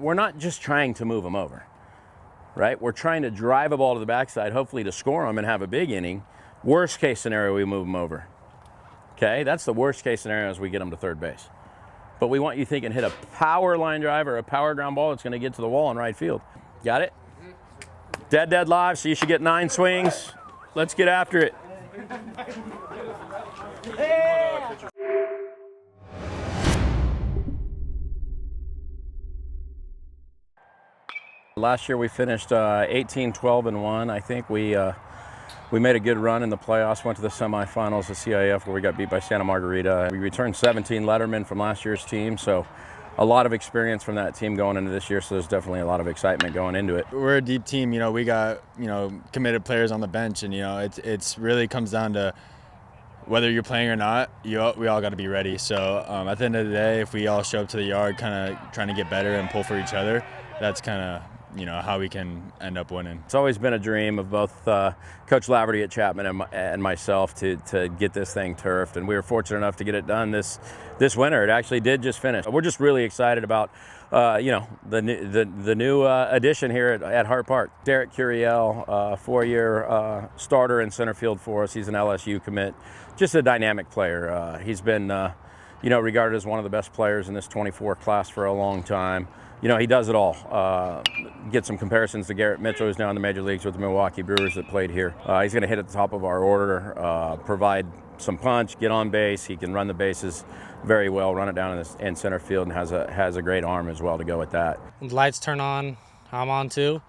we're not just trying to move them over, right? We're trying to drive a ball to the backside, hopefully to score them and have a big inning. Worst case scenario, we move them over. Okay, that's the worst case scenario as we get them to third base. But we want you thinking hit a power line drive or a power ground ball that's going to get to the wall in right field. Got it? Dead live, so you should get 9 swings. Let's get after it. Last year we finished 18-12-1. I think we made a good run in the playoffs, went to the semifinals of CIF where we got beat by Santa Margarita. We returned 17 lettermen from last year's team, so a lot of experience from that team going into this year, so there's definitely a lot of excitement going into it. We're a deep team, we got, committed players on the bench, and, it's really comes down to whether you're playing or not, we all got to be ready. So at the end of the day, if we all show up to the yard kind of trying to get better and pull for each other, that's kind of how we can end up winning. It's always been a dream of both Coach Laverty at Chapman and myself to get this thing turfed, and we were fortunate enough to get it done this winter. It actually did just finish. We're just really excited about the new addition here at Hart Park. Derek Curiel, 4-year starter in center field for us. He's an LSU commit, just a dynamic player. He's been regarded as one of the best players in this 24 class for a long time. He does it all. Get some comparisons to Garrett Mitchell, who's now in the major leagues with the Milwaukee Brewers that played here. He's going to hit at the top of our order, provide some punch, get on base. He can run the bases very well, run it down in center field, and has a great arm as well to go with that. When the lights turn on, I'm on too.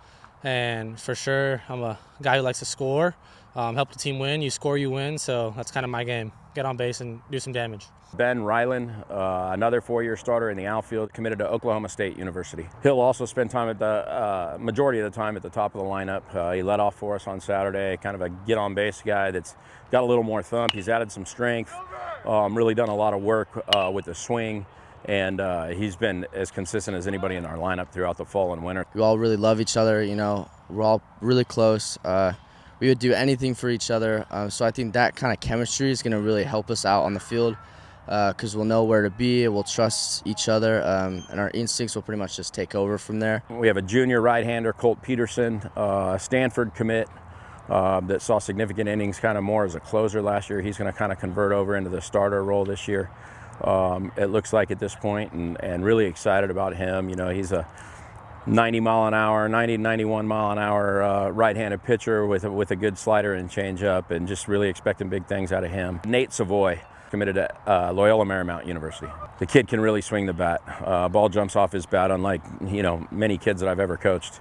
And for sure, I'm a guy who likes to score, help the team win. You score, you win, so that's kind of my game. Get on base and do some damage. Ben Ryland, another 4-year starter in the outfield, committed to Oklahoma State University. He'll also spend time at the majority of the time at the top of the lineup. He led off for us on Saturday, kind of a get-on-base guy that's got a little more thump. He's added some strength, really done a lot of work with the swing, and he's been as consistent as anybody in our lineup throughout the fall and winter. We all really love each other, we're all really close. We would do anything for each other, so I think that kind of chemistry is going to really help us out on the field. Because we'll know where to be, we'll trust each other, and our instincts will pretty much just take over from there. We have a junior right-hander, Colt Peterson, Stanford commit, that saw significant innings kind of more as a closer last year. He's going to kind of convert over into the starter role this year, it looks like at this point, and really excited about him. He's a 90 to 91 mile an hour right-handed pitcher with a good slider and changeup, and just really expecting big things out of him. Nate Savoy, committed to Loyola Marymount University. The kid can really swing the bat. Ball jumps off his bat, unlike many kids that I've ever coached.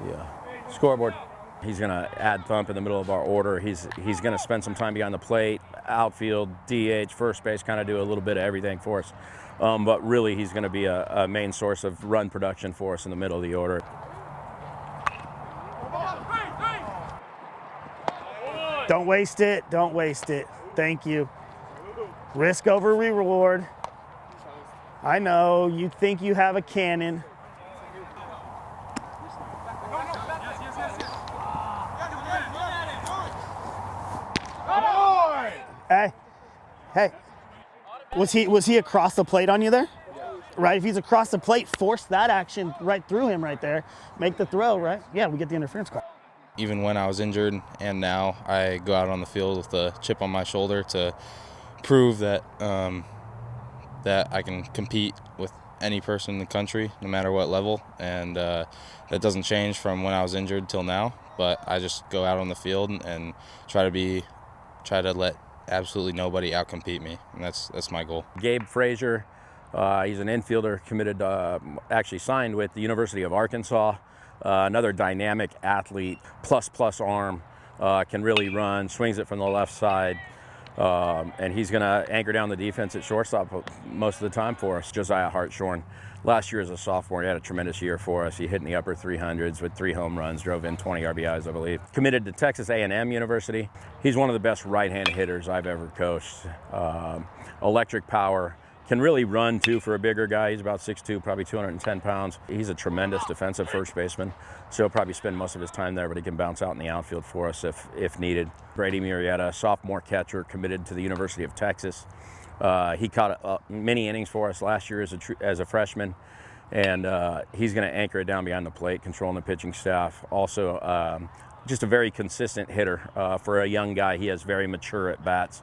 Yeah. Scoreboard. He's going to add thump in the middle of our order. He's going to spend some time behind the plate, outfield, DH, first base, kind of do a little bit of everything for us. But really, he's going to be a main source of run production for us in the middle of the order. Don't waste it. Don't waste it. Thank you. Risk over reward. I know. You think you have a cannon. Hey. Was he across the plate on you there? Right? If he's across the plate, force that action right through him right there. Make the throw, right? Yeah, we get the interference call. Even when I was injured and now, I go out on the field with a chip on my shoulder to prove that that I can compete with any person in the country, no matter what level. And that doesn't change from when I was injured till now. But I just go out on the field and try to let absolutely nobody outcompete me, and that's my goal. Gabe Frazier, he's an infielder committed, actually signed with the University of Arkansas. Another dynamic athlete, plus arm, can really run, swings it from the left side, and he's going to anchor down the defense at shortstop most of the time for us. Josiah Hartshorn, last year as a sophomore, he had a tremendous year for us. He hit in the upper 300s with 3 home runs, drove in 20 RBIs, I believe. Committed to Texas A&M University. He's one of the best right-handed hitters I've ever coached. Electric power. Can really run, too, for a bigger guy. He's about 6'2", probably 210 pounds. He's a tremendous defensive first baseman, so he'll probably spend most of his time there, but he can bounce out in the outfield for us if needed. Brady Murrieta, sophomore catcher, committed to the University of Texas. He caught many innings for us last year as a freshman, and he's going to anchor it down behind the plate, controlling the pitching staff. Also, just a very consistent hitter. For a young guy, he has very mature at bats.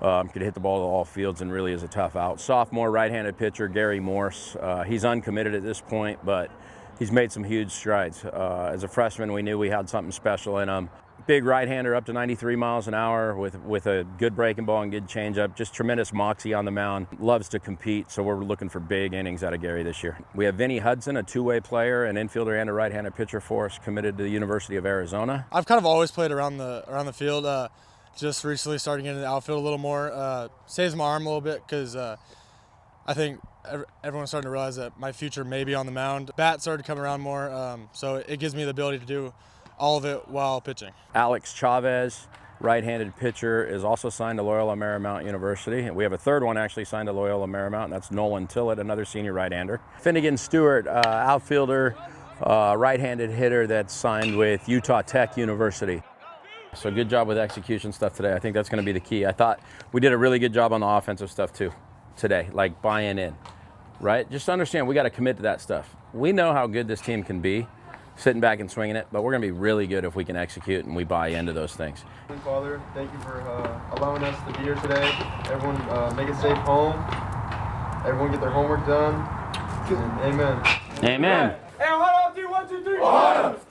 Could hit the ball to all fields and really is a tough out. Sophomore right-handed pitcher Gary Morse. He's uncommitted at this point, but he's made some huge strides. As a freshman, we knew we had something special in him. Big right-hander up to 93 miles an hour with a good breaking ball and good changeup. Just tremendous moxie on the mound. Loves to compete, so we're looking for big innings out of Gary this year. We have Vinny Hudson, a two-way player, an infielder and a right-handed pitcher for us, committed to the University of Arizona. I've kind of always played around the field. Just recently starting into the outfield a little more. Saves my arm a little bit because I think everyone's starting to realize that my future may be on the mound. Bat started to come around more, so it gives me the ability to do all of it while pitching. Alex Chavez, right-handed pitcher, is also signed to Loyola Marymount University. And we have a third one actually signed to Loyola Marymount, and that's Nolan Tillett, another senior right-hander. Finnegan Stewart, outfielder, right-handed hitter that's signed with Utah Tech University. So good job with execution stuff today. I think that's going to be the key. I thought we did a really good job on the offensive stuff too today, like buying in, right? Just understand we got to commit to that stuff. We know how good this team can be, sitting back and swinging it, but we're going to be really good if we can execute and we buy into those things. Father, thank you for allowing us to be here today. Everyone make it safe home. Everyone get their homework done. And amen. Amen. Hey, hold on, 1, 2, 3.